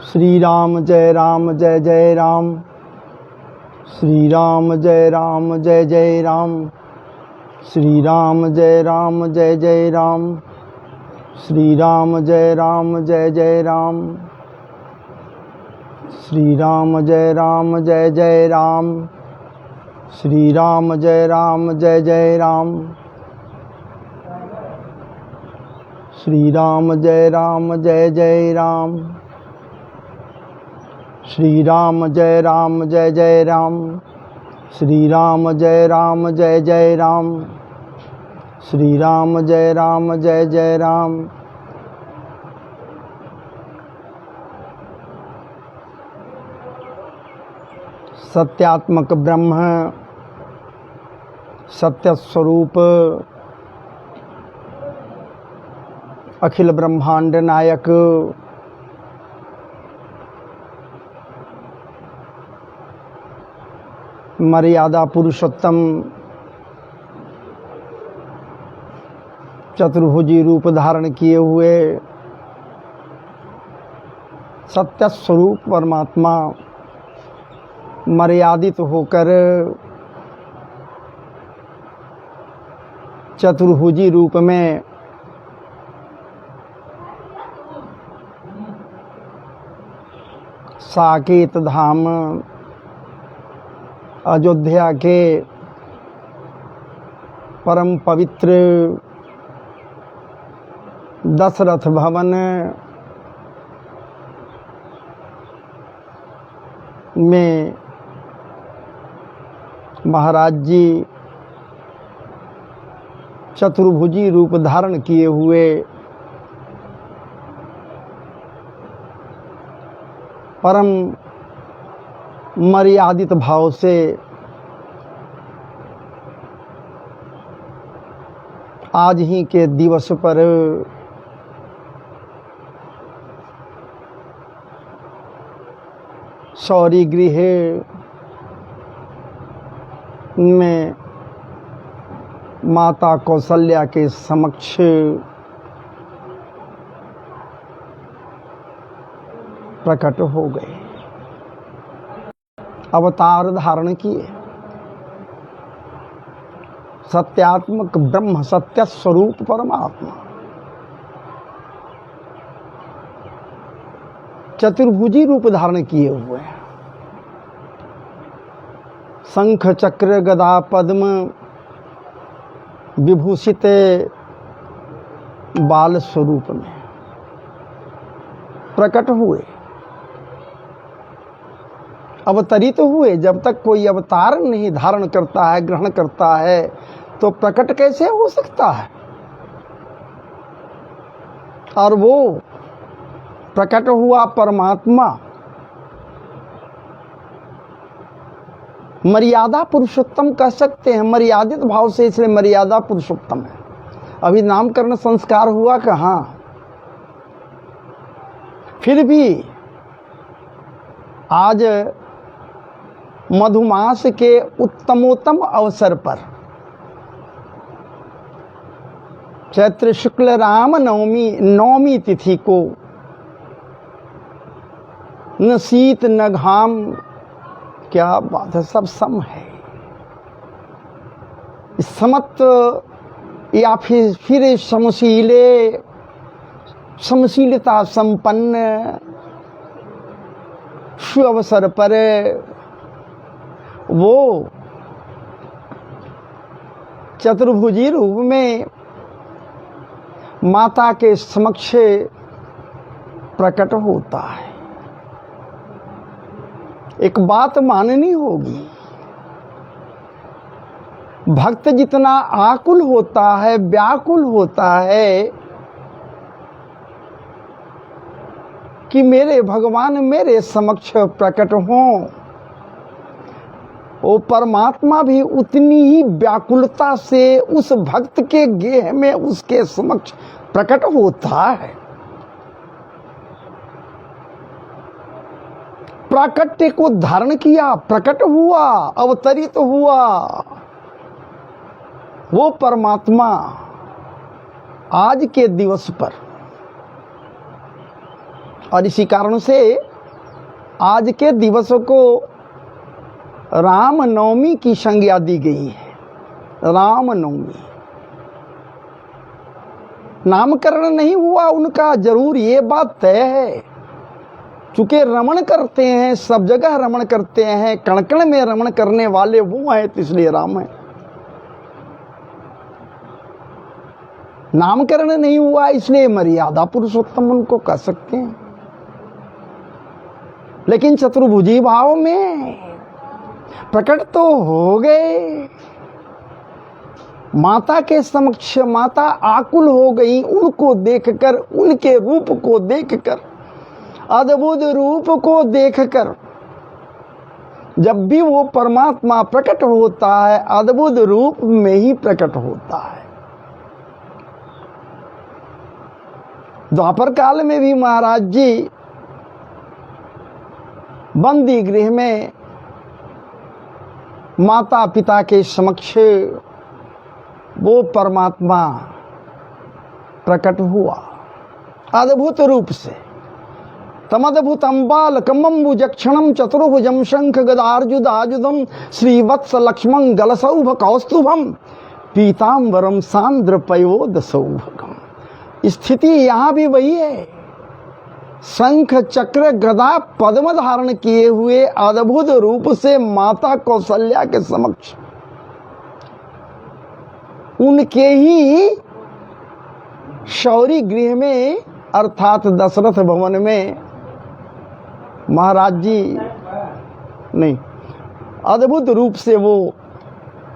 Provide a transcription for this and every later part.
श्री राम जय जय राम। श्री राम जय जय राम। श्री राम जय जय राम। श्री राम जय जय राम। श्री राम जय जय राम। श्री राम जय जय राम। श्री राम जय जय राम। श्री राम जय जय राम। श्री राम जय जय राम। श्री राम जय जय राम। सत्यात्मक ब्रह्म, सत्य स्वरूप, अखिल ब्रह्मांड नायक, मर्यादा पुरुषोत्तम, चतुर्भुजी रूप धारण किए हुए सत्य स्वरूप परमात्मा मर्यादित होकर चतुर्भुजी रूप में साकेत धाम अयोध्या के परम पवित्र दशरथ भवन में महाराज जी चतुर्भुजी रूप धारण किए हुए परम मर्यादित भाव से आज ही के दिवस पर शौरी गृह में माता कौशल्या के समक्ष प्रकट हो गए, अवतार धारण किए। सत्यात्मक ब्रह्म, सत्य स्वरूप परमात्मा चतुर्भुजी रूप धारण किए हुए हैं। शंख चक्र गदा पद्म विभूषित बाल स्वरूप में प्रकट हुए, अवतरित हुए। जब तक कोई अवतार नहीं धारण करता है, ग्रहण करता है, तो प्रकट कैसे हो सकता है? और वो प्रकट हुआ परमात्मा मर्यादा पुरुषोत्तम कह सकते हैं, मर्यादित भाव से, इसलिए मर्यादा पुरुषोत्तम है। अभी नामकरण संस्कार हुआ कहाँ? फिर भी आज मधुमास के उत्तमोत्तम अवसर पर चैत्र शुक्ल राम नवमी तिथि को न शीत न घाम, क्या बात है, सब सम है। समत या फिर समशीलता संपन्न शुभ अवसर पर वो चतुर्भुजी रूप में माता के समक्ष प्रकट होता है। एक बात माननी होगी, भक्त जितना आकुल होता है, व्याकुल होता है कि मेरे भगवान मेरे समक्ष प्रकट हों, वो परमात्मा भी उतनी ही व्याकुलता से उस भक्त के गेह में उसके समक्ष प्रकट होता है। प्राकट्य को धारण किया, प्रकट हुआ, अवतरित हुआ वो परमात्मा आज के दिवस पर। और इसी कारण से आज के दिवस को रामनवमी की संज्ञा दी गई है। रामनवमी नामकरण नहीं हुआ उनका, जरूर ये बात तय है, चूंकि रमण करते हैं, सब जगह रमण करते हैं, कण कण में रमण करने वाले वो हैं, तो इसलिए राम है। नामकरण नहीं हुआ इसलिए मर्यादा पुरुषोत्तम उनको कह सकते हैं। लेकिन चतुर्भुजी भाव में प्रकट तो हो गए। माता के समक्ष माता आकुल हो गई, उनको देखकर, उनके रूप को देखकर, अद्भुत रूप को देखकर। जब भी वो परमात्मा प्रकट होता है, अद्भुत रूप में ही प्रकट होता है। द्वापर काल में भी महाराज जी बंदी गृह में माता पिता के समक्ष वो परमात्मा प्रकट हुआ अद्भुत रूप से। तमद्भुतम बालकमंबुजक्षणम चतुर्भुजम शंख गदार्जुदाजुदम श्रीवत्स लक्ष्मण गलसौभ कौस्तुभम पीतांबरम सांद्र पयोद सौभगम। स्थिति यहां भी वही है। शंख चक्र गदा पद्म धारण किए हुए अद्भुत रूप से माता कौशल्या के समक्ष, उनके ही शौरी गृह में अर्थात दशरथ भवन में महाराज जी नहीं, अद्भुत रूप से वो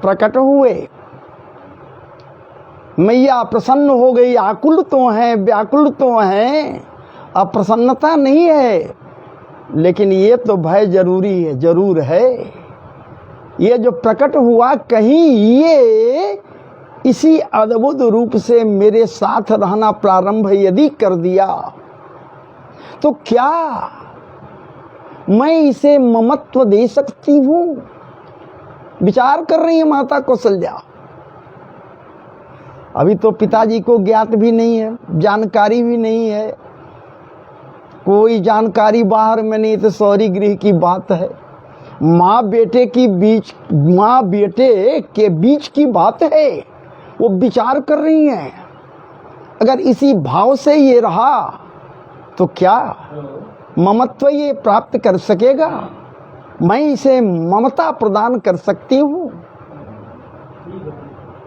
प्रकट हुए। मैया प्रसन्न हो गई। आकुल तो हैं, व्याकुल तो हैं, अप्रसन्नता नहीं है, लेकिन ये तो भय जरूरी है, जरूर है। ये जो प्रकट हुआ, कहीं ये इसी अद्भुत रूप से मेरे साथ रहना प्रारंभ यदि कर दिया तो क्या मैं इसे ममत्व दे सकती हूं? विचार कर रही है माता कौशल्या। अभी तो पिताजी को ज्ञात भी नहीं है, जानकारी भी नहीं है, कोई जानकारी बाहर में नहीं, तो सौरी गृह की बात है। माँ बेटे के बीच की बात है। वो विचार कर रही हैं, अगर इसी भाव से ये रहा तो क्या ममत्व ये प्राप्त कर सकेगा? मैं इसे ममता प्रदान कर सकती हूँ।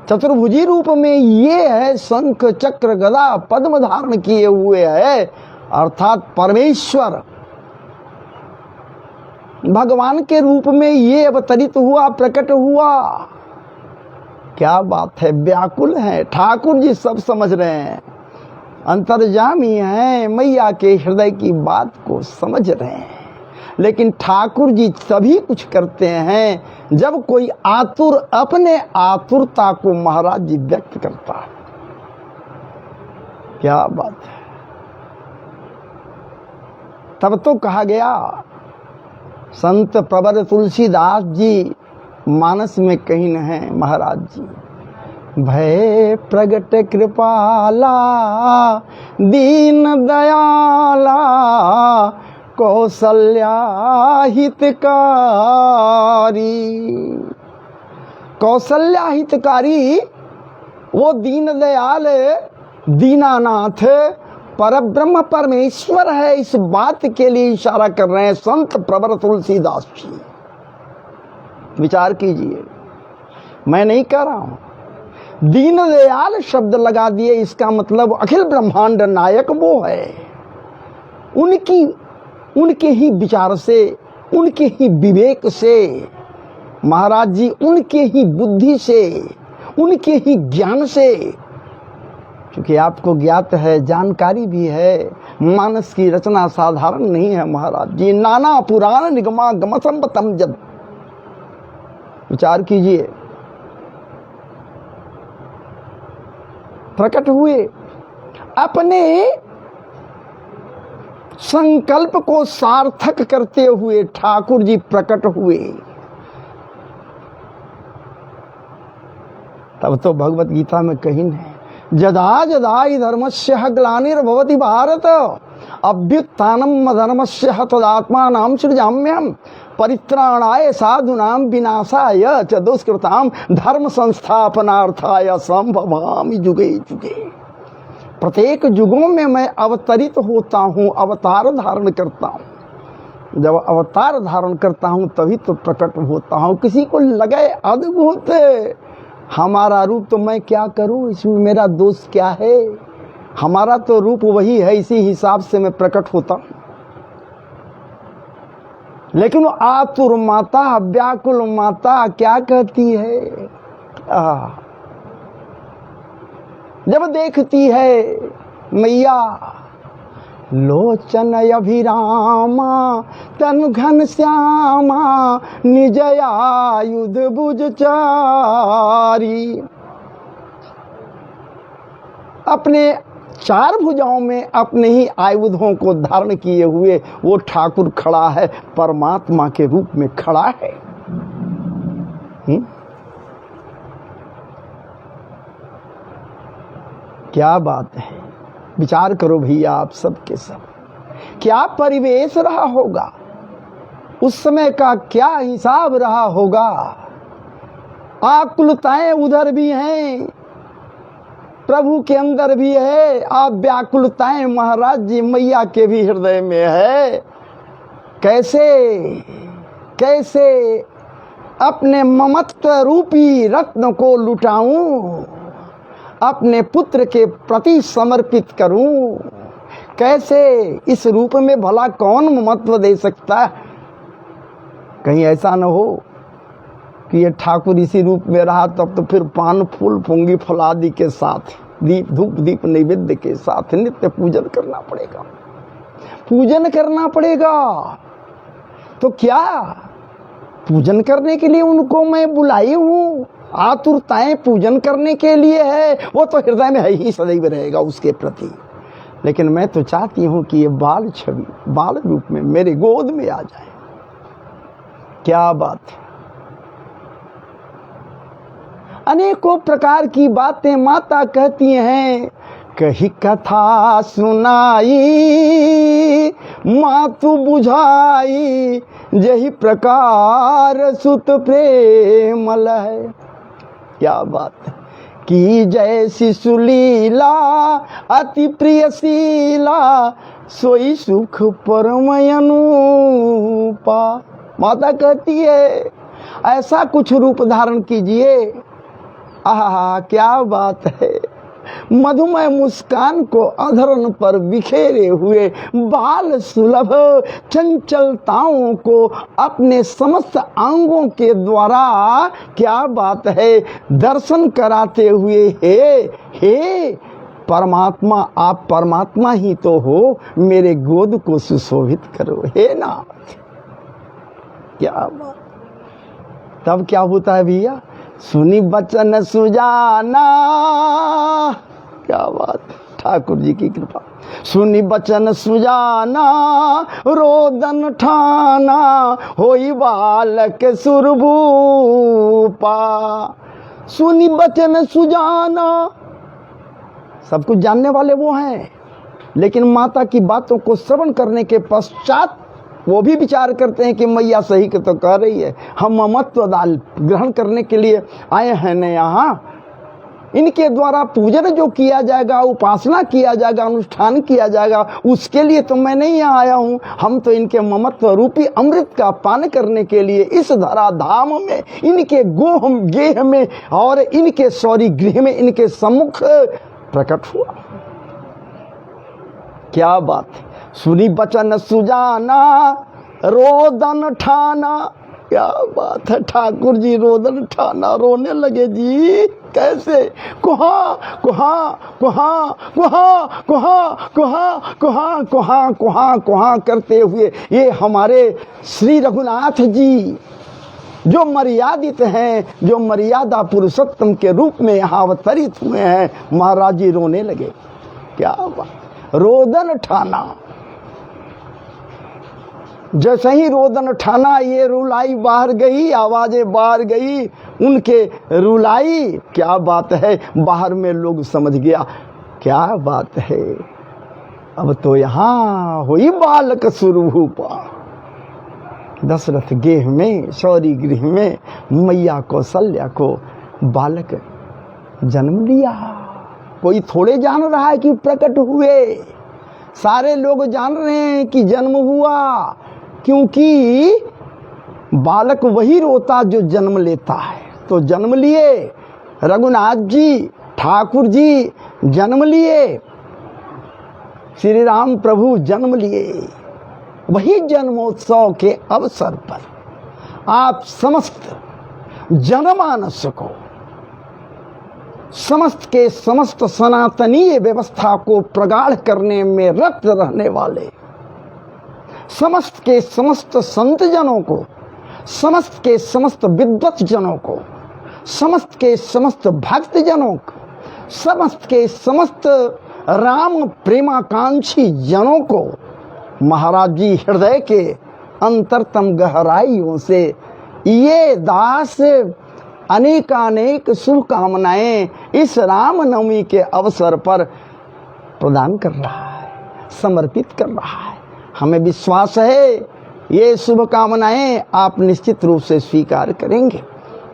चतुर्भुजी रूप में ये है, शंख चक्र गदा पद्म धारण किए हुए है, अर्थात परमेश्वर भगवान के रूप में ये अवतरित हुआ, प्रकट हुआ। क्या बात है, व्याकुल है। ठाकुर जी सब समझ रहे हैं, अंतर्यामी हैं, मैया के हृदय की बात को समझ रहे हैं। लेकिन ठाकुर जी तभी कुछ करते हैं जब कोई आतुर अपने आतुरता को महाराज जी व्यक्त करता है। क्या बात है। तब तो कहा गया, संत प्रवर तुलसीदास जी मानस में कहीं न है महाराज जी, भय प्रगट कृपाला दीन दयाला कौशल्या हितकारी। कौशल्या हितकारी वो दीन दयाल दीनानाथ परब्रह्म परमेश्वर है। इस बात के लिए इशारा कर रहे हैं संत प्रवर तुलसीदास जी। विचार कीजिए, मैं नहीं कह रहा हूं। दीन दयाल शब्द लगा दिए, इसका मतलब अखिल ब्रह्मांड नायक वो है। उनके ही विचार से, उनके ही विवेक से महाराज जी, उनके ही बुद्धि से, उनके ही ज्ञान से, क्योंकि आपको ज्ञात है, जानकारी भी है, मानस की रचना साधारण नहीं है महाराज जी। नाना पुराण निगमा गमसंबतम जब विचार कीजिए, प्रकट हुए, अपने संकल्प को सार्थक करते हुए ठाकुर जी प्रकट हुए। तब तो भगवत गीता में कहीं है, जदा जदा हि धर्मस्य ग्लानिर्भवति भारत अभ्युत्थानम अधर्मस्य तदात्मानं सृजाम्यहम् परित्राणाय साधूनां विनाशाय च दुष्कृतां धर्म संस्थापनार्थाय संभवामि जुगे जुगे। प्रत्येक युगों में मैं अवतरित होता हूँ, अवतार धारण करता हूँ। जब अवतार धारण करता हूँ तभी तो प्रकट होता हूँ। किसी को लगे अद्भुत हमारा रूप, तो मैं क्या करूँ, इसमें मेरा दोष क्या है? हमारा तो रूप वही है, इसी हिसाब से मैं प्रकट होता हूँ। लेकिन वो आतुर माता, व्याकुल माता क्या कहती है? जब देखती है मैया लोचन अभिरामा तनु घन श्यामा निज आयुध भुज चारी, अपने चार भुजाओं में अपने ही आयुधों को धारण किए हुए वो ठाकुर खड़ा है, परमात्मा के रूप में खड़ा है। क्या बात है, विचार करो भैया आप सब के सब, क्या परिवेश रहा होगा, उस समय का क्या हिसाब रहा होगा। आकुलताएं उधर भी हैं, प्रभु के अंदर भी है, आप व्याकुलताएं महाराज जी मैया के भी हृदय में है। कैसे कैसे अपने ममत्व रूपी रत्न को लुटाऊं, अपने पुत्र के प्रति समर्पित करूं, कैसे इस रूप में भला कौन ममत्व दे सकता है? कहीं ऐसा न हो कि ये ठाकुर इसी रूप में रहा तब तो फिर पान फूल पुंगी फलादि के साथ, दीप धूप दीप नैवेद्य के साथ नित्य पूजन करना पड़ेगा, पूजन करना पड़ेगा। तो क्या पूजन करने के लिए उनको मैं बुलाई हूँ? आतुरताएं पूजन करने के लिए है, वो तो हृदय में है ही, सदैव रहेगा उसके प्रति। लेकिन मैं तो चाहती हूँ कि ये बाल छवि बाल रूप में मेरे गोद में आ जाए। क्या बात है, अनेकों प्रकार की बातें माता कहती हैं। कही कथा सुनाई मातु बुझाई, यही प्रकार सुत प्रेमल है। क्या बात है कि जैसी सुलीला अति प्रियशीला, सोई सुख परमय अनुपा। माता कहती है ऐसा कुछ रूप धारण कीजिए। आहा क्या बात है, मधुमय मुस्कान को अधरन पर बिखेरे हुए बाल सुलभ चंचलताओं को अपने समस्त अंगों के द्वारा, क्या बात है, दर्शन कराते हुए हे परमात्मा, आप परमात्मा ही तो हो, मेरे गोद को सुशोभित करो हे नाथ। क्या बात, तब क्या होता है भैया? सुनी बचन सुजाना, क्या बात, ठाकुर जी की कृपा। सुनी बचन सुजाना रोदन ठाना, होई बालक सुरभूपा। सुनी बचन सुजाना, सब कुछ जानने वाले वो हैं, लेकिन माता की बातों को श्रवण करने के पश्चात वो भी विचार करते हैं कि मैया सही के तो कह रही है, हम ममत्व दाल ग्रहण करने के लिए आए हैं न यहाँ। इनके द्वारा पूजन जो किया जाएगा, उपासना किया जाएगा, अनुष्ठान किया जाएगा, उसके लिए तो मैं नहीं यहाँ आया हूँ। हम तो इनके ममत्व रूपी अमृत का पान करने के लिए इस धरा धाम में, इनके गोह गेह में और इनके सौरी गृह में इनके सम्मुख प्रकट हुआ। क्या बात है, सुनी बचन सुजाना रोदन ठाना। क्या बात है, ठाकुर जी रोदन ठाना, रोने लगे जी। कैसे? कुहा कुहा कुहा कुहा कुहा कुहा कुहा कुहा कुहा कुहा करते हुए ये हमारे श्री रघुनाथ जी जो मर्यादित हैं, जो मर्यादा पुरुषोत्तम के रूप में यहाँ अवतरित हुए हैं, महाराज जी रोने लगे। क्या बात, रोदन ठाना। जैसे ही रोदन ठाना, ये रुलाई बाहर गई, आवाजें बाहर गई, उनके रुलाई, क्या बात है, बाहर में लोग समझ गया। क्या बात है, अब तो यहाँ हुई बालक स्वरूपा। दशरथ गेह में, शौरी गृह में मैया कौशल्या को बालक जन्म लिया। कोई थोड़े जान रहा है कि प्रकट हुए, सारे लोग जान रहे हैं कि जन्म हुआ, क्योंकि बालक वही रोता जो जन्म लेता है। तो जन्म लिए रघुनाथ जी, ठाकुर जी जन्म लिए, श्री राम प्रभु जन्म लिए। वही जन्मोत्सव के अवसर पर आप समस्त जनमानस को, समस्त के समस्त सनातनीय व्यवस्था को प्रगाढ़ करने में रत रहने वाले समस्त के समस्त संत जनों को, समस्त के समस्त विद्वत जनों को, समस्त के समस्त भक्त जनों को, समस्त के समस्त राम प्रेमाकांक्षी जनों को महाराज जी हृदय के अंतरतम गहराइयों से ये दास अनेकानेक शुभकामनाएं इस रामनवमी के अवसर पर प्रदान कर रहा है, समर्पित कर रहा है। हमें विश्वास है ये शुभकामनाएं आप निश्चित रूप से स्वीकार करेंगे।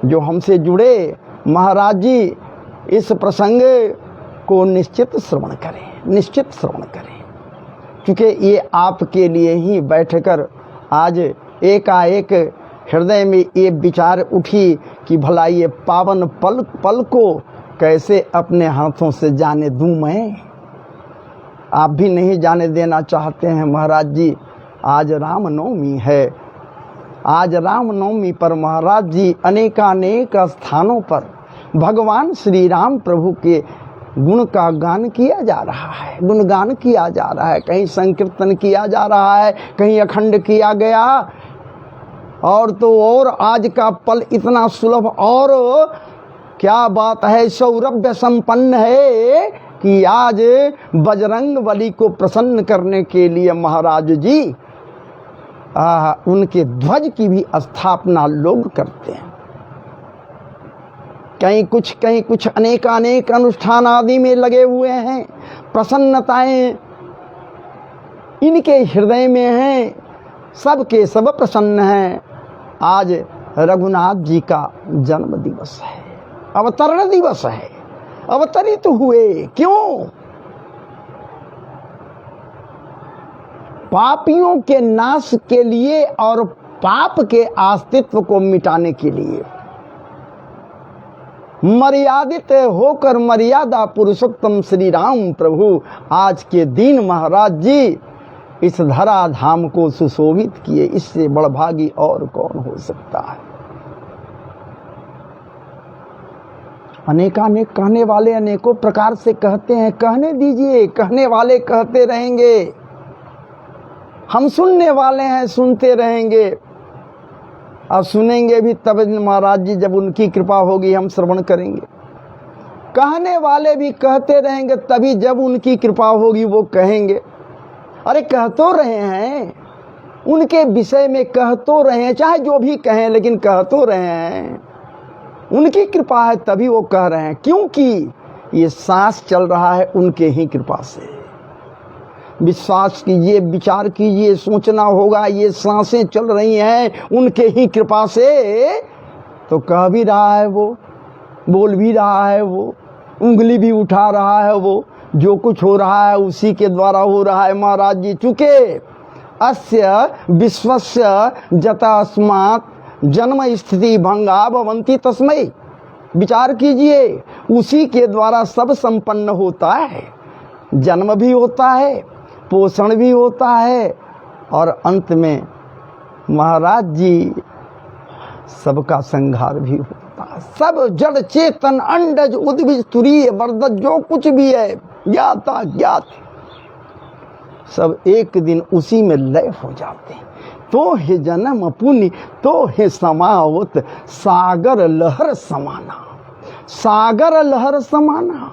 जो हमसे जुड़े महाराज जी इस प्रसंग को निश्चित श्रवण करें, निश्चित श्रवण करें, क्योंकि ये आपके लिए ही बैठकर आज एकाएक हृदय में ये विचार उठी कि भला ये पावन पल को कैसे अपने हाथों से जाने दूं मैं। आप भी नहीं जाने देना चाहते हैं महाराज जी। आज रामनवमी है, आज रामनवमी पर महाराज जी अनेकानेक स्थानों पर भगवान श्री राम प्रभु के गुण का गान किया जा रहा है, गुणगान किया जा रहा है। कहीं संकीर्तन किया जा रहा है, कहीं अखंड किया गया। और तो और आज का पल इतना सुलभ और क्या बात है, सौरभ्य संपन्न है कि आज बजरंग बली को प्रसन्न करने के लिए महाराज जी उनके ध्वज की भी स्थापना लोग करते हैं। कहीं कुछ अनेकानेक अनुष्ठान आदि में लगे हुए हैं। प्रसन्नताएं इनके हृदय में हैं, सबके सब प्रसन्न हैं। आज रघुनाथ जी का जन्म दिवस है, अवतरण दिवस है, अवतरित हुए। क्यों? पापियों के नाश के लिए और पाप के अस्तित्व को मिटाने के लिए मर्यादित होकर मर्यादा पुरुषोत्तम श्री राम प्रभु आज के दिन महाराज जी इस धरा धाम को सुशोभित किए। इससे बड़भागी और कौन हो सकता है। अनेकानेक कहने वाले अनेकों प्रकार से कहते हैं, कहने दीजिए, कहने वाले कहते रहेंगे, हम सुनने वाले हैं, सुनते रहेंगे। अब सुनेंगे भी तब महाराज जी, जब उनकी कृपा होगी हम श्रवण करेंगे। कहने वाले भी कहते रहेंगे, तभी जब उनकी कृपा होगी वो कहेंगे। अरे कह तो रहे हैं, उनके विषय में कह तो रहे हैं, चाहे जो भी कहें, लेकिन कह तो रहे हैं। उनकी कृपा है तभी वो कह रहे हैं, क्योंकि ये सांस चल रहा है उनके ही कृपा से। विश्वास कीजिए, विचार कीजिए, सोचना होगा, ये सांसें चल रही हैं उनके ही कृपा से। तो कह भी रहा है वो, बोल भी रहा है वो, उंगली भी उठा रहा है वो, जो कुछ हो रहा है उसी के द्वारा हो रहा है महाराज जी। चूँकि अस्य विश्वस्य जतास्मात् जन्म स्थिति भंगा भवन्ति तस्मै। विचार कीजिए, उसी के द्वारा सब संपन्न होता है, जन्म भी होता है, पोषण भी होता है, और अंत में महाराज जी सबका संहार भी होता है। सब जड़ चेतन अंडज उद्भिज तुरीय वर्धज जो कुछ भी है, ज्ञाता ज्ञात, सब एक दिन उसी में लय हो जाते हैं। तो है जन्म पुण्य, तो है समावत सागर लहर समाना, सागर लहर समाना।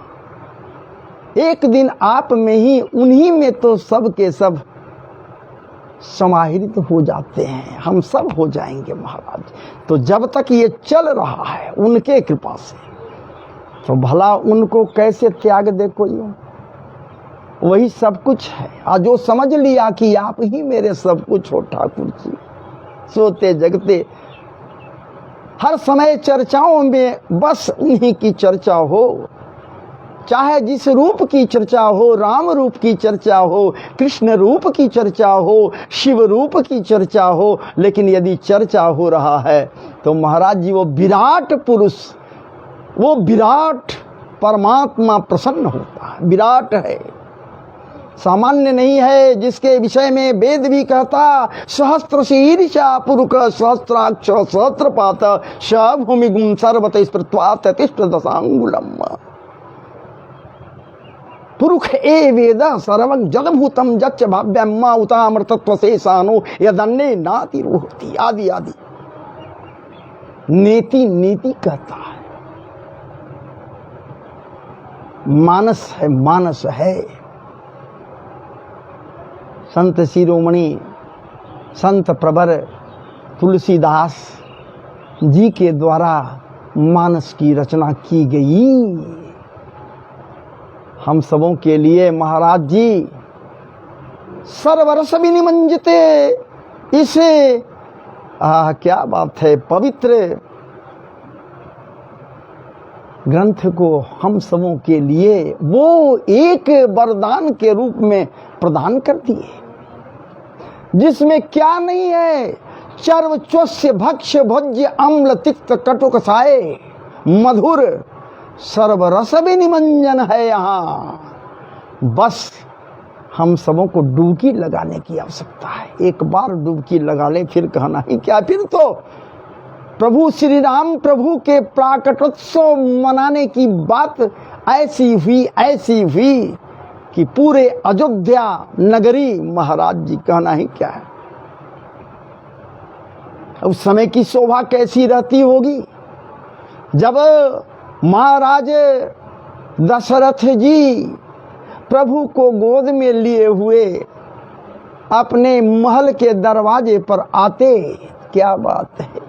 एक दिन आप में ही, उन्हीं में तो सब के सब समाहित हो जाते हैं। हम सब हो जाएंगे महाराज। तो जब तक ये चल रहा है उनके कृपा से, तो भला उनको कैसे त्याग दे कोई। वही सब कुछ है। आज जो समझ लिया कि आप ही मेरे सब कुछ हो ठाकुर जी, सोते जगते हर समय चर्चाओं में बस उन्हीं की चर्चा हो, चाहे जिस रूप की चर्चा हो, राम रूप की चर्चा हो, कृष्ण रूप की चर्चा हो, शिव रूप की चर्चा हो, लेकिन यदि चर्चा हो रहा है तो महाराज जी वो विराट पुरुष, वो विराट परमात्मा प्रसन्न होता है। विराट है, सामान्य नहीं है, जिसके विषय में वेद भी कहता सहस्त्र शीर्षा पुरुष सहस्त्राक्ष सहस्त्रपात स भूमिगुं सर्वत स्मृत्वा ततिष्ठ दशांगुलम। पुरुष ए वेद सर्वं जगभूतम जच्च भाव्यम उतामृतत्व शेषानो यदन्ने नाति रोहति आदि आदि। नेति नीति कहता है, मानस है, मानस है। संत शिरोमणि संत प्रवर तुलसीदास जी के द्वारा मानस की रचना की गई। हम सबों के लिए महाराज जी सर्वरस विनिमंजिते, इसे क्या बात है, पवित्र ग्रंथ को हम सबों के लिए वो एक वरदान के रूप में प्रदान कर दिए, जिसमें क्या नहीं है, चर्व च्वस्य भक्ष्य भोज्य अम्ल तिक्त कटुक साए मधुर सर्वरस विनिमंजन है। यहाँ बस हम सबों को डुबकी लगाने की आवश्यकता है। एक बार डुबकी लगा ले, फिर कहना ही क्या, फिर तो प्रभु श्री राम प्रभु के प्राकटोत्सव मनाने की बात ऐसी हुई कि पूरे अयोध्या नगरी, महाराज जी कहना ही क्या है। उस समय की शोभा कैसी रहती होगी जब महाराज दशरथ जी प्रभु को गोद में लिए हुए अपने महल के दरवाजे पर आते। क्या बात है,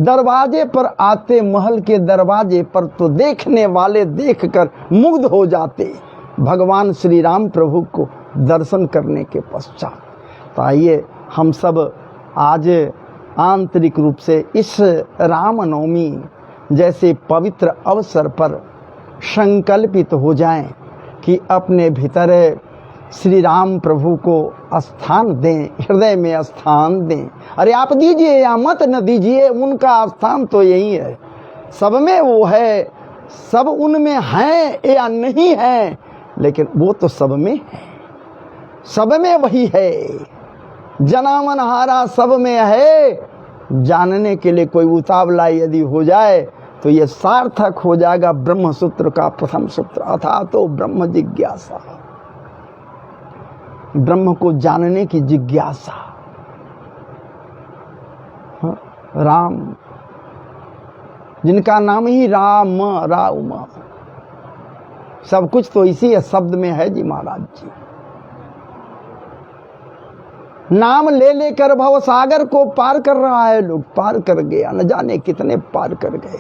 दरवाजे पर आते, महल के दरवाजे पर, तो देखने वाले देखकर मुग्ध हो जाते भगवान श्री राम प्रभु को दर्शन करने के पश्चात। तो आइए हम सब आज आंतरिक रूप से इस रामनवमी जैसे पवित्र अवसर पर संकल्पित हो जाएं कि अपने भीतर श्री राम प्रभु को स्थान दें, हृदय में स्थान दें। अरे आप दीजिए या मत न दीजिए, उनका स्थान तो यही है, सब में वो है, सब उनमें हैं या नहीं है, लेकिन वो तो सब में है, सब में वही है। जनामन हारा सब में है। जानने के लिए कोई उतावला यदि हो जाए तो ये सार्थक हो जाएगा ब्रह्म सूत्र का प्रथम सूत्र, अथा तो ब्रह्म जिज्ञासा, ब्रह्म को जानने की जिज्ञासा। राम, जिनका नाम ही राम, सब कुछ तो इसी शब्द में है जी महाराज जी। नाम ले लेकर भव सागर को पार कर रहा है, लोग पार कर गया, न जाने कितने पार कर गए।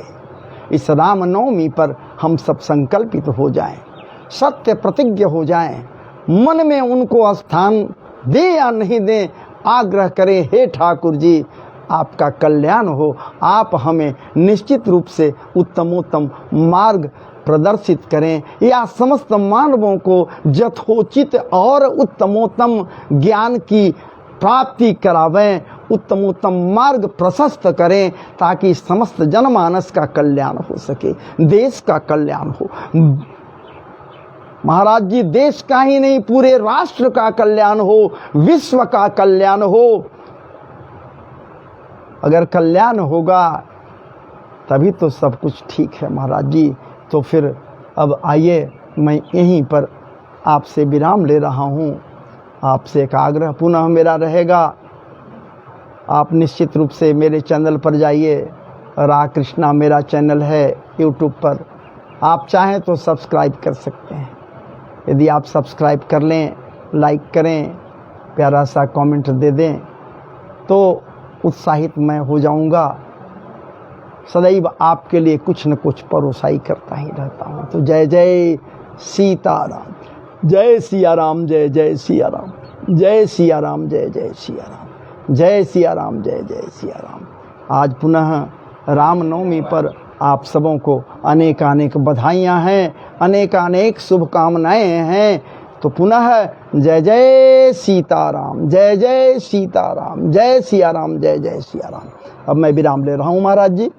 इस रामनवमी पर हम सब संकल्पित हो जाएं, सत्य प्रतिज्ञ हो जाएं, मन में उनको स्थान दे या नहीं दे, आग्रह करें, हे ठाकुर जी आपका कल्याण हो, आप हमें निश्चित रूप से उत्तमोत्तम मार्ग प्रदर्शित करें, या समस्त मानवों को यथोचित और उत्तमोत्तम ज्ञान की प्राप्ति करावें, उत्तमोत्तम मार्ग प्रशस्त करें, ताकि समस्त जनमानस का कल्याण हो सके, देश का कल्याण हो। महाराज जी देश का ही नहीं, पूरे राष्ट्र का कल्याण हो, विश्व का कल्याण हो। अगर कल्याण होगा तभी तो सब कुछ ठीक है महाराज जी। तो फिर अब आइए, मैं यहीं पर आपसे विराम ले रहा हूँ। आपसे एक आग्रह पुनः मेरा रहेगा, आप निश्चित रूप से मेरे चैनल पर जाइए, राधा कृष्णा मेरा चैनल है यूट्यूब पर, आप चाहें तो सब्सक्राइब कर सकते हैं। यदि आप सब्सक्राइब कर लें, लाइक करें, प्यारा सा कमेंट दे दें तो उत्साहित मैं हो जाऊंगा सदैव आपके लिए कुछ न कुछ परोसाई करता ही रहता हूँ। तो जय जय सीताराम, जय सिया राम, जय जय सिया राम, जय सिया राम, जय जय सिया राम, जय सिया राम, जय जय सिया राम। आज पुनः रामनवमी पर आप सबों को अनेकानेक बधाइयाँ हैं, अनेकानेक शुभकामनाएँ हैं। तो पुनः जय जय सीताराम, जय जय सीताराम, जय सिया राम, जय जय सिया राम। अब मैं विराम ले रहा हूँ महाराज जी।